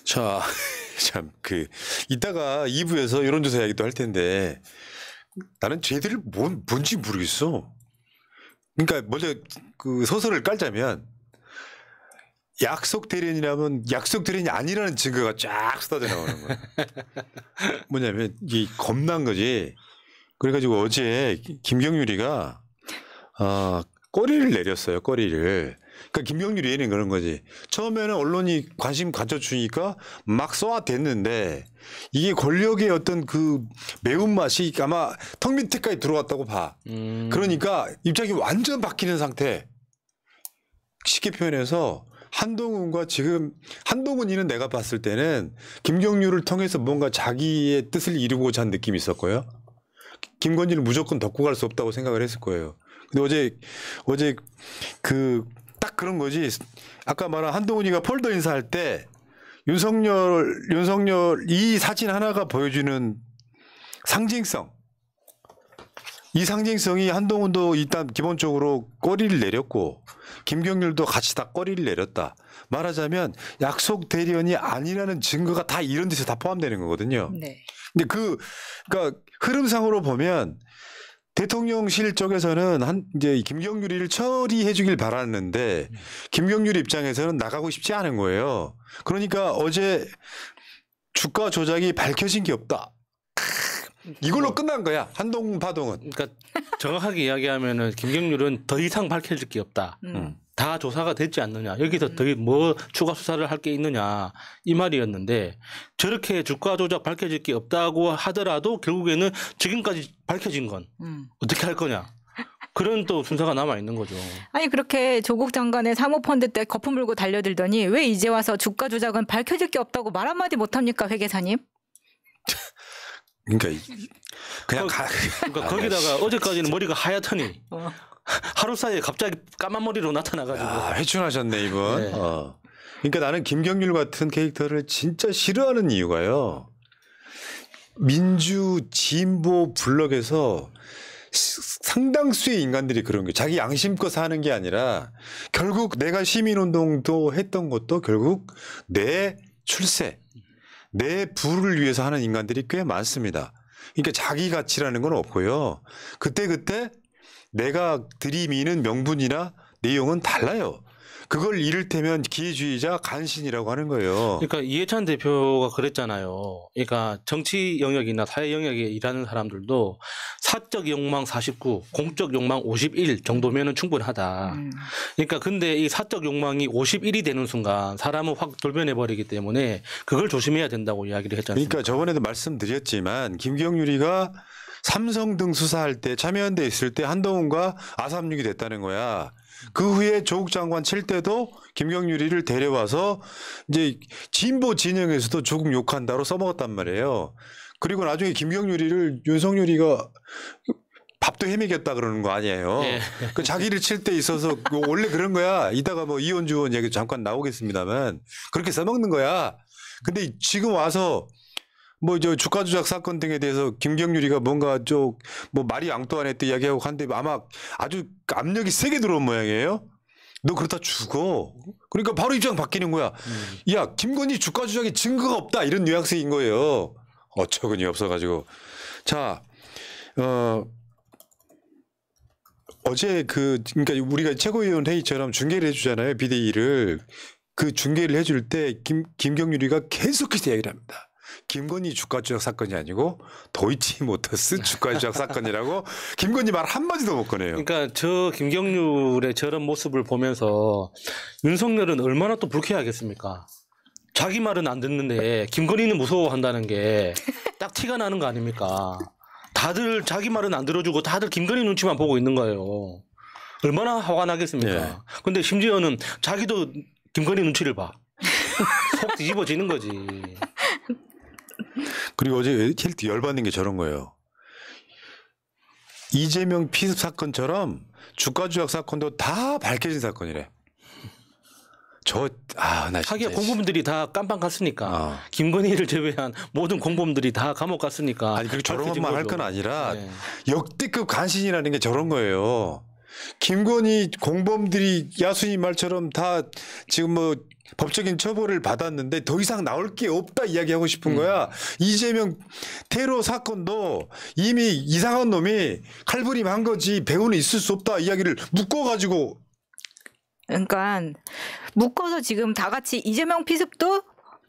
자, 참, 이따가 2부에서 여론조사 이야기도 할 텐데 나는 쟤들이 뭔지 모르겠어. 그러니까 먼저 그 소설을 깔자면 약속 대련이라면 약속 대련이 아니라는 증거가 쫙 쏟아져 나오는 거야. 뭐냐면 이 겁난 거지. 그래가지고 어제 김경률이가 꼬리를 내렸어요. 꼬리를. 그러니까 김경률이 얘는 그런 거지. 처음에는 언론이 관심 가져주니까 막 쏘아댔는데 이게 권력의 어떤 그 매운맛이 아마 턱 밑에까지 들어왔다고 봐. 그러니까 입장이 완전 바뀌는 상태. 쉽게 표현해서 한동훈과 지금 한동훈이는 내가 봤을 때는 김경률을 통해서 뭔가 자기의 뜻을 이루고자 한 느낌이 있었고요. 김건희는 무조건 덮고 갈 수 없다고 생각을 했을 거예요. 근데 어제 딱 그런 거지. 아까 말한 한동훈이가 폴더 인사할 때 윤석열 이 사진 하나가 보여주는 상징성. 이 상징성이 한동훈도 일단 기본적으로 꼬리를 내렸고 김경률도 같이 다 꼬리를 내렸다. 말하자면 약속 대련이 아니라는 증거가 다 이런 데서 다 포함되는 거거든요. 네. 근데 그러니까 흐름상으로 보면 대통령실 쪽에서는 이제 김경률이를 처리해 주길 바랐는데 김경률 입장에서는 나가고 싶지 않은 거예요. 그러니까 어제 주가 조작이 밝혀진 게 없다. 이걸로 끝난 거야. 한동훈 파동은. 그러니까 정확하게 이야기하면은 김경률은 더 이상 밝혀질 게 없다. 다 조사가 됐지 않느냐. 여기서 더 뭐 추가 수사를 할 게 있느냐. 이 말이었는데 저렇게 주가 조작 밝혀질 게 없다고 하더라도 결국에는 지금까지 밝혀진 건 어떻게 할 거냐. 그런 또 순서가 남아 있는 거죠. 아니 그렇게 조국 장관의 사모펀드 때 거품 물고 달려들더니 왜 이제 와서 주가 조작은 밝혀질 게 없다고 말 한마디 못합니까 회 계사님? 그러니까 그냥 그러니까 거기다가 어제까지는 머리가 하얗더니 하루 사이에 갑자기 까만 머리로 나타나가지고. 회춘하셨네 이분. 네. 그러니까 나는 김경률 같은 캐릭터를 진짜 싫어하는 이유가요. 민주 진보 블록에서 상당수의 인간들이 그런 거예요. 자기 양심껏 사는 게 아니라 결국 내가 시민운동도 했던 것도 결국 내 출세, 내 부를 위해서 하는 인간들이 꽤 많습니다. 그러니까 자기 가치라는 건 없고요. 그때 내가 들이미는 명분이나 내용은 달라요. 그걸 이를테면 기회주의자 간신이라고 하는 거예요. 그러니까 이해찬 대표가 그랬잖아요. 그러니까 정치 영역이나 사회 영역에 일하는 사람들도 사적 욕망 49, 공적 욕망 51 정도면은 충분하다. 그러니까 근데 이 사적 욕망이 51이 되는 순간 사람은 확 돌변해 버리기 때문에 그걸 조심해야 된다고 이야기를 했지 않습니까? 그러니까 저번에도 말씀드렸지만 김경률이가 삼성 등 수사할 때 참여한 데 있을 때 한동훈과 아삼육이 됐다는 거야. 그 후에 조국 장관 칠 때도 김경률이를 데려와서 이제 진보 진영에서도 조국 욕한다로 써먹었단 말이에요. 그리고 나중에 김경률이를 윤석열이가 밥도 헤매겼다 그러는 거 아니에요. 네. 그 자기를 칠 때 있어서 원래 그런 거야. 이따가 뭐 이현주 의원 얘기 잠깐 나오겠습니다만 그렇게 써먹는 거야. 근데 지금 와서 뭐 저 주가 조작 사건 등에 대해서 김경률이가 뭔가 뭐 마리 앙뚜아네트 이야기하고 한데 아마 아주 압력이 세게 들어온 모양이에요. 너 그러다 죽어. 그러니까 바로 입장 바뀌는 거야. 야 김건희 주가 조작에 증거가 없다 이런 뉘앙스인 거예요. 어처구니 없어가지고. 자, 어제 그러니까 우리가 최고위원 회의처럼 중계를 해주잖아요. 비대위를. 그 중계를 해줄 때 김경률이가 계속해서 얘기를 합니다. 김건희 주가 조작 사건이 아니고 도이치모터스 주가 조작 사건이라고 김건희 말 한마디도 못 꺼내요. 그러니까 저 김경률의 저런 모습을 보면서 윤석열은 얼마나 또 불쾌하겠습니까? 자기 말은 안 듣는데 김건희는 무서워한다는 게 딱 티가 나는 거 아닙니까? 다들 자기 말은 안 들어주고 다들 김건희 눈치만 보고 있는 거예요. 얼마나 화가 나겠습니까? 네. 근데 심지어는 자기도 김건희 눈치를 봐. 속 뒤집어지는 거지. 그리고 어제 열받는 게 저런 거예요. 이재명 피습 사건처럼 주가 조작 사건도 다 밝혀진 사건이래. 나 하기야 공범들이 다 깜빵 갔으니까. 어. 김건희를 제외한 모든 공범들이 다 감옥 갔으니까. 아니 그렇게 저런 것만 할 건 아니라 네. 역대급 간신이라는 게 저런 거예요. 김건희 공범들이 야순이 말처럼 다 지금 뭐 법적인 처벌을 받았는데 더 이상 나올 게 없다 이야기하고 싶은 거야. 이재명 테러 사건도 이미 이상한 놈이 칼부림한 거지 배후는 있을 수 없다 이야기를 묶어가지고. 그러니까 묶어서 지금 다 같이 이재명 피습도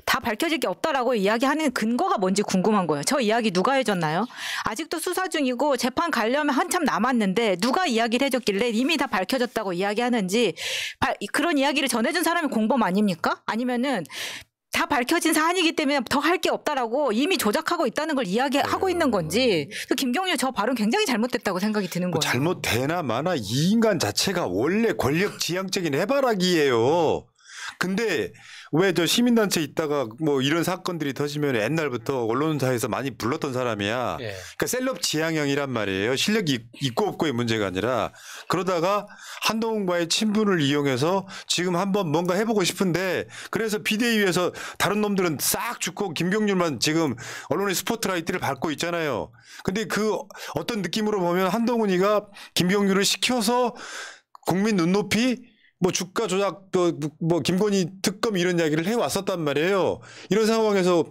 다 밝혀질 게 없다라고 이야기하는 근거가 뭔지 궁금한 거예요. 저 이야기 누가 해줬나요? 아직도 수사 중이고 재판 가려면 한참 남았는데 누가 이야기를 해줬길래 이미 다 밝혀졌다고 이야기하는지 그런 이야기를 전해준 사람이 공범 아닙니까? 아니면은 다 밝혀진 사안이기 때문에 더 할 게 없다라고 이미 조작하고 있다는 걸 이야기하고 있는 건지 김경률 저 발언 굉장히 잘못됐다고 생각이 드는 거예요. 잘못되나 마나 이 인간 자체가 원래 권력 지향적인 해바라기예요. 근데 왜 저 시민단체 있다가 뭐 이런 사건들이 터지면 옛날부터 언론사에서 많이 불렀던 사람이야. 예. 그러니까 셀럽 지향형이란 말이에요. 실력이 있고 없고의 문제가 아니라 그러다가 한동훈과의 친분을 이용해서 지금 한번 뭔가 해보고 싶은데 그래서 비대위에서 다른 놈들은 싹 죽고 김경률만 지금 언론의 스포트라이트를 받고 있잖아요. 근데 그 어떤 느낌으로 보면 한동훈이가 김경률을 시켜서 국민 눈높이 뭐 주가 조작 뭐 김건희 특검 이런 이야기를 해왔었단 말이에요. 이런 상황에서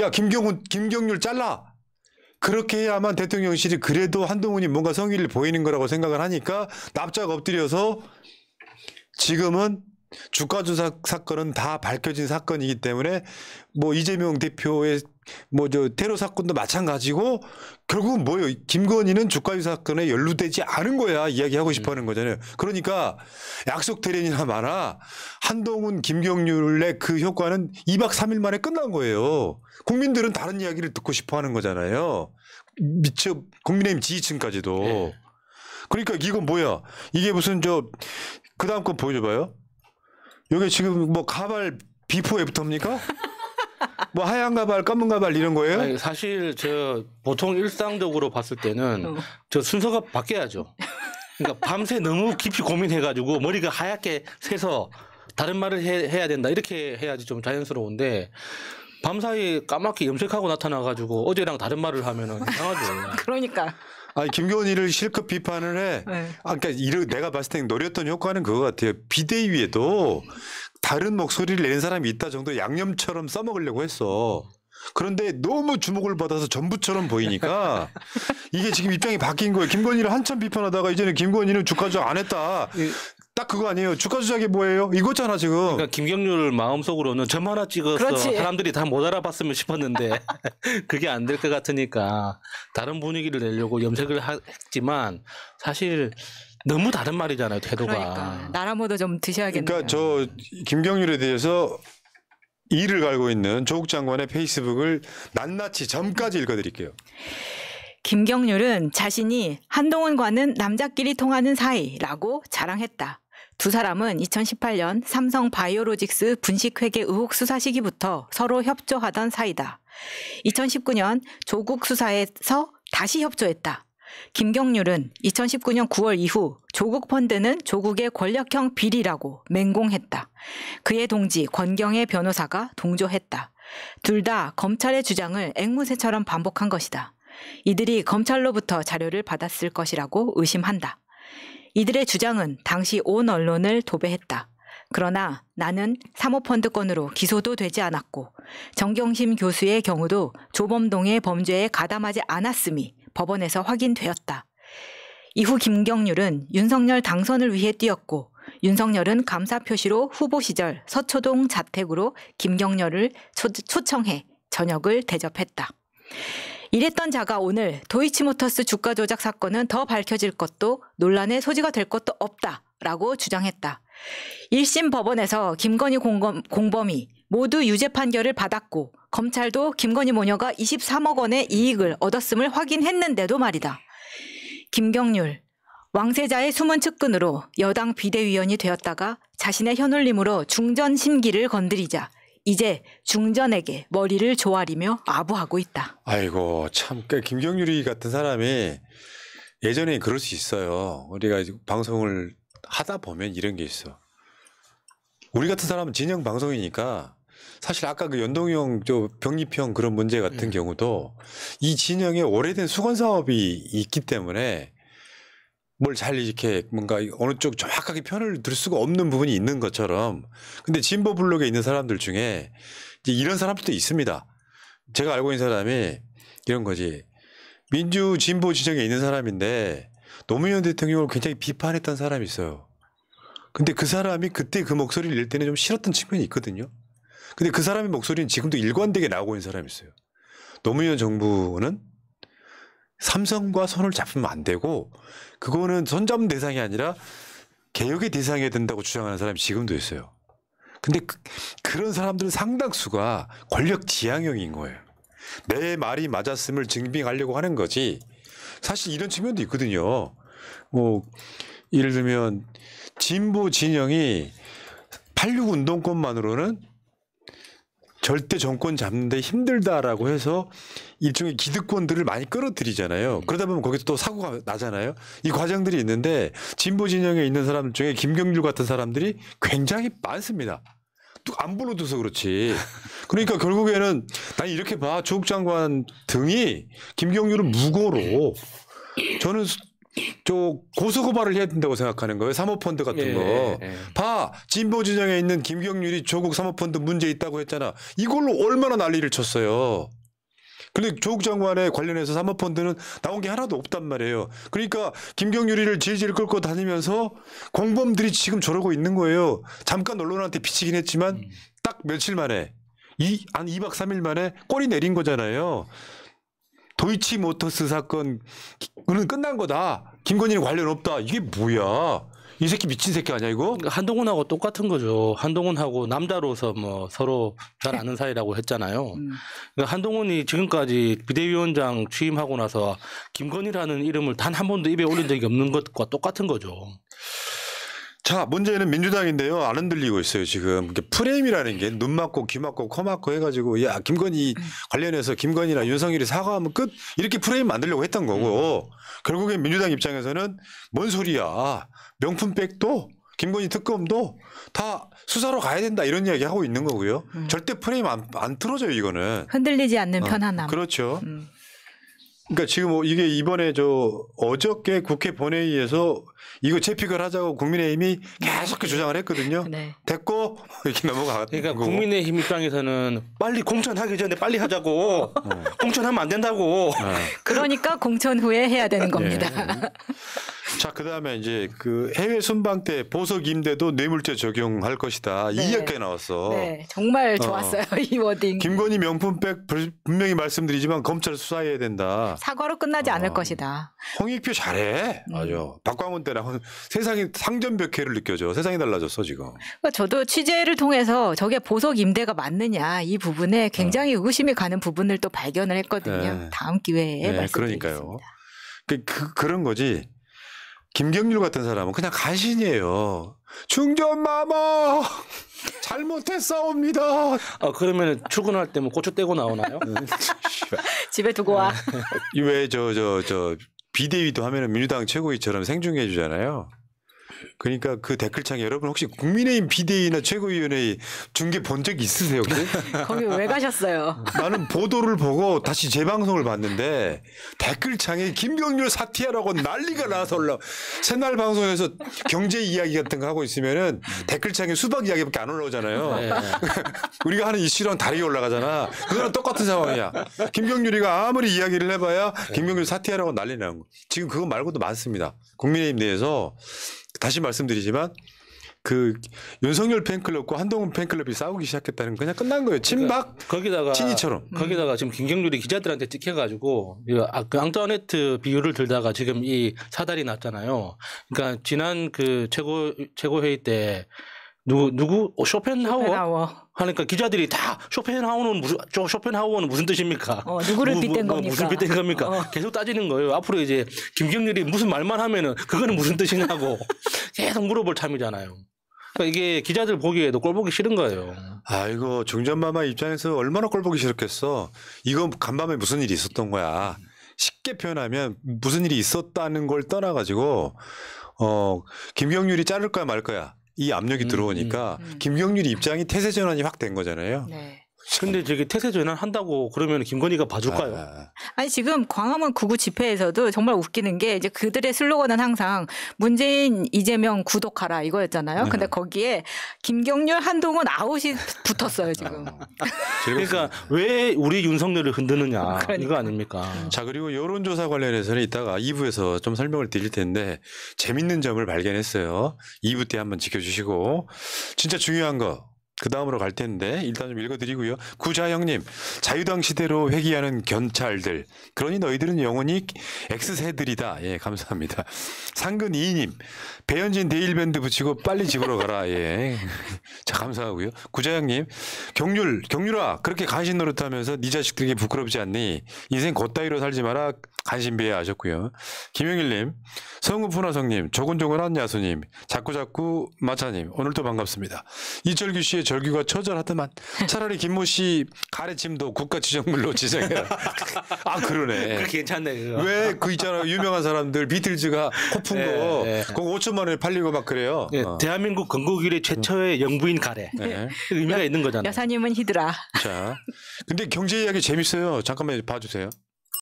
야 김경률 잘라. 그렇게 해야만 대통령실이 그래도 한동훈이 뭔가 성의를 보이는 거라고 생각을 하니까 납작 엎드려서 지금은 주가 조작 사건은 다 밝혀진 사건이기 때문에 뭐 이재명 대표의 뭐 저 테러 사건도 마찬가지고 결국은 뭐예요? 김건희는 주가 조작 사건에 연루되지 않은 거야 이야기하고 싶어하는 거잖아요. 그러니까 약속 대련이나 마나 한동훈 김경률의 그 효과는 2박 3일 만에 끝난 거예요. 국민들은 다른 이야기를 듣고 싶어하는 거잖아요. 미처 국민의힘 지지층까지도. 네. 그러니까 이건 뭐야? 이게 무슨 그 다음 건 보여줘봐요. 여기 지금 뭐 가발 비포 애프터입니까? 뭐 하얀 가발, 검은 가발 이런 거예요? 아니, 사실 저 보통 일상적으로 봤을 때는 저 순서가 바뀌어야죠. 그러니까 밤새 너무 깊이 고민해가지고 머리가 하얗게 새서 다른 말을 해야 된다 이렇게 해야지 좀 자연스러운데 밤사이 까맣게 염색하고 나타나가지고 어제랑 다른 말을 하면은 이상하죠. 그러니까. 아니 김건희를 실컷 비판을 해. 네. 그러니까 내가 봤을 때 노렸던 효과는 그거 같아요. 비대위에도 다른 목소리를 내는 사람이 있다 정도 양념처럼 써먹으려고 했어. 그런데 너무 주목을 받아서 전부처럼 보이니까 이게 지금 입장이 바뀐 거예요. 김건희를 한참 비판하다가 이제는 김건희는 주가 조작 안 했다. 딱 그거 아니에요. 주가 조작이 뭐예요? 이거잖아 지금. 그러니까 김경률 마음속으로는 점 하나 찍어서 그렇지. 사람들이 다 못 알아봤으면 싶었는데 그게 안 될 것 같으니까 다른 분위기를 내려고 염색을 했지만 사실 너무 다른 말이잖아요. 태도가. 그러니까 나라모도 좀 드셔야겠네요. 그러니까 저 김경률에 대해서 이를 갈고 있는 조국 장관의 페이스북을 낱낱이 점까지 읽어드릴게요. 김경률은 자신이 한동훈과는 남자끼리 통하는 사이라고 자랑했다. 두 사람은 2018년 삼성 바이오로직스 분식회계 의혹 수사 시기부터 서로 협조하던 사이다. 2019년 조국 수사에서 다시 협조했다. 김경률은 2019년 9월 이후 조국 펀드는 조국의 권력형 비리라고 맹공했다. 그의 동지 권경의 변호사가 동조했다. 둘 다 검찰의 주장을 앵무새처럼 반복한 것이다. 이들이 검찰로부터 자료를 받았을 것이라고 의심한다. 이들의 주장은 당시 온 언론을 도배했다. 그러나 나는 사모펀드 건으로 기소도 되지 않았고 정경심 교수의 경우도 조범동의 범죄에 가담하지 않았음이 법원에서 확인되었다. 이후 김경률은 윤석열 당선을 위해 뛰었고 윤석열은 감사 표시로 후보 시절 서초동 자택으로 김경률을 초청해 저녁을 대접했다. 이랬던 자가 오늘 도이치모터스 주가 조작 사건은 더 밝혀질 것도 논란의 소지가 될 것도 없다라고 주장했다. 1심 법원에서 김건희 공범이 모두 유죄 판결을 받았고 검찰도 김건희 모녀가 23억 원의 이익을 얻었음을 확인했는데도 말이다. 김경률, 왕세자의 숨은 측근으로 여당 비대위원이 되었다가 자신의 현올림으로 중전 심기를 건드리자 이제 중전에게 머리를 조아리며 아부하고 있다. 아이고 참 김경률이 같은 사람이 예전에 그럴 수 있어요. 우리가 방송을 하다 보면 이런 게 있어. 우리 같은 사람은 진영 방송이니까 사실 아까 그 연동형 병립형 그런 문제 같은 경우도 이 진영에 오래된 수건 사업이 있기 때문에 뭘 잘 이렇게 뭔가 어느 쪽 정확하게 편을 들 수가 없는 부분이 있는 것처럼 근데 진보 블록에 있는 사람들 중에 이제 이런 사람들도 있습니다. 제가 알고 있는 사람이 이런 거지. 민주 진보 지정에 있는 사람인데 노무현 대통령을 굉장히 비판했던 사람이 있어요. 근데 그 사람이 그때 그 목소리를 낼 때는 좀 싫었던 측면이 있거든요. 근데 그 사람의 목소리는 지금도 일관되게 나오고 있는 사람이 있어요. 노무현 정부는 삼성과 손을 잡으면 안 되고 그거는 손잡는 대상이 아니라 개혁의 대상이 된다고 주장하는 사람이 지금도 있어요. 근데 그런 사람들은 상당수가 권력 지향형인 거예요. 내 말이 맞았음을 증빙하려고 하는 거지. 사실 이런 측면도 있거든요. 뭐 예를 들면 진보 진영이 8.6 운동권만으로는 절대 정권 잡는데 힘들다라고 해서 일종의 기득권들을 많이 끌어들이잖아요. 그러다 보면 거기서 또 사고가 나잖아요. 이 과정들이 있는데 진보 진영에 있는 사람들 중에 김경률 같은 사람들이 굉장히 많습니다. 또 안 불러둬서 그렇지. 그러니까 결국에는 난 이렇게 봐. 조국 장관 등이 김경률을 무고로 저는 저 고소고발을 해야 된다고 생각하는 거예요. 사모펀드 같은 거. 봐. 진보 진영에 있는 김경률이 조국 사모펀드 문제 있다고 했잖아. 이걸로 얼마나 난리를 쳤어요. 근데 조국 장관에 관련해서 사모펀드는 나온 게 하나도 없단 말이에요. 그러니까 김경률이를 질질 끌고 다니면서 공범들이 지금 저러고 있는 거예요. 잠깐 언론한테 비치긴 했지만 딱 며칠 만에 한 2박 3일 만에 꼬리 내린 거잖아요. 도이치모터스 사건은 끝난 거다. 김건희는 관련 없다. 이게 뭐야? 이 새끼 미친 새끼 아니야 이거? 한동훈하고 똑같은 거죠. 한동훈하고 남자로서 뭐 서로 잘 아는 사이라고 했잖아요. 그러니까 한동훈이 지금까지 비대위원장 취임하고 나서 김건희라는 이름을 단 한 번도 입에 올린 적이 없는 것과 똑같은 거죠. 자, 문제는 민주당인데요. 안 흔들리고 있어요, 지금. 프레임이라는 게 눈 맞고 귀 맞고 코 맞고 해가지고 야, 김건희 관련해서 김건희나 윤석열이 사과하면 끝 이렇게 프레임 만들려고 했던 거고 결국엔 민주당 입장에서는 뭔 소리야. 명품백도 김건희 특검도 다 수사로 가야 된다 이런 이야기 하고 있는 거고요. 절대 프레임 안 틀어져요, 이거는. 흔들리지 않는 편안함. 그렇죠. 그러니까 지금 이게 이번에 어저께 국회 본회의에서 이거 재픽을 하자고 국민의힘이 계속 주장을 했거든요. 네. 됐고 이렇게 넘어가고. 그러니까 국민의힘 입장에서는 빨리 공천하기 전에 빨리 하자고. 공천하면 안 된다고. 그러니까 공천 후에 해야 되는 겁니다. 자, 그다음에 이제 그 해외 순방 때 보석 임대도 뇌물죄 적용할 것이다. 네. 이 이야기가 나왔어. 네, 정말 좋았어요. 이 워딩. 김건희 명품백 분명히 말씀드리지만 검찰 수사해야 된다. 사과로 끝나지 않을 것이다. 홍익표 잘해. 맞아. 박광훈 때랑 세상이 상전벽해를 느껴져. 세상이 달라졌어 지금. 그러니까 저도 취재를 통해서 저게 보석 임대가 맞느냐 이 부분에 굉장히 의구심이 가는 부분을 또 발견을 했거든요. 네. 다음 기회에 말씀드리겠습니다. 그러니까요. 그런 거지. 김경률 같은 사람은 그냥 간신이에요. 충전마마 잘못했사옵니다. 그러면 출근할 때 뭐 고추 떼고 나오나요? 집에 두고 와. 왜 비대위도 하면은 민주당 최고위처럼 생중계 해주잖아요. 그러니까 그 댓글창에 여러분 혹시 국민의힘 비대위나 최고위원회 중계 본 적 있으세요? 혹시? 거기 왜 가셨어요? 나는 보도를 보고 다시 재방송을 봤는데 댓글창에 김경률 사퇴하라고 난리가 나서 새날 방송에서 경제 이야기 같은 거 하고 있으면은 댓글창에 수박 이야기밖에 안 올라오잖아요. 네. 우리가 하는 이슈랑 다르게 올라가잖아. 그거랑 똑같은 상황이야. 김경률이가 아무리 이야기를 해봐야 김경률 사퇴하라고 난리 나는 거. 지금 그거 말고도 많습니다. 국민의힘 내에서 다시 말씀드리지만 그 윤석열 팬클럽과 한동훈 팬클럽이 싸우기 시작했다는 건 그냥 끝난 거예요. 친박 거기다가 친이처럼. 거기다가 지금 김경률이 기자들한테 찍혀가지고 그 앙뚜아네트 비유를 들다가 지금 이 사달이 났잖아요. 그러니까 지난 그 최고회의 때 누구 쇼펜하우어 하니까 기자들이 다 쇼펜하우어는 무슨 뜻입니까? 누구를 빗댄 겁니까? 무슨 빗댄 겁니까? 계속 따지는 거예요. 앞으로 이제 김경률이 무슨 말만 하면은 그거는 무슨 뜻이냐고 계속 물어볼 참이잖아요. 그러니까 이게 기자들 보기에도 꼴보기 싫은 거예요. 아이고 중전마마 입장에서 얼마나 꼴보기 싫었겠어. 이거 간밤에 무슨 일이 있었던 거야. 쉽게 표현하면 무슨 일이 있었다는 걸 떠나가지고 김경률이 자를 거야 말 거야. 이 압력이 들어오니까 김경률 입장이 태세 전환이 확 된 거잖아요. 네. 근데 저기 태세 전환한다고 그러면 김건희가 봐줄까요? 아니 지금 광화문 9.9 집회에서도 정말 웃기는 게 이제 그들의 슬로건은 항상 문재인 이재명 구독하라 이거였잖아요. 근데 거기에 김경률 한동훈 아웃이 붙었어요 지금. 그러니까 왜 우리 윤석열을 흔드느냐 이거 아닙니까? 자, 그리고 여론조사 관련해서는 이따가 2부에서 좀 설명을 드릴 텐데 재밌는 점을 발견했어요. 2부 때 한번 지켜주시고 진짜 중요한 거 그 다음으로 갈 텐데 일단 좀 읽어드리고요. 구자영님, 자유당 시대로 회귀하는 견찰들. 그러니 너희들은 영원히 X세들이다. 예, 감사합니다. 상근 2님, 배현진 데일밴드 붙이고 빨리 집으로 가라. 예. 자, 감사하고요. 구자영님, 경률아, 그렇게 간신 노릇하면서 네 자식들에게 부끄럽지 않니? 인생 걷다이로 살지 마라. 간신배에 하셨고요. 김영일님, 성우푸나성님, 조곤조곤한 야수님, 자꾸자꾸 마차님, 오늘도 반갑습니다. 이철규 씨의 절규가 처절하더만 차라리 김모 씨 가래침도 국가지정물로 지정해라. 아, 그러네. 괜찮네. 그거. 왜 그 있잖아 유명한 사람들 비틀즈가 코푼 거 네. 그거 5천만 원에 팔리고 막 그래요. 네, 대한민국 건국 이래 최초의 영부인 가래. 네. 의미가 있는 거잖아요. 여사님은 히드라. 자, 근데 경제 이야기 재밌어요. 잠깐만 봐주세요.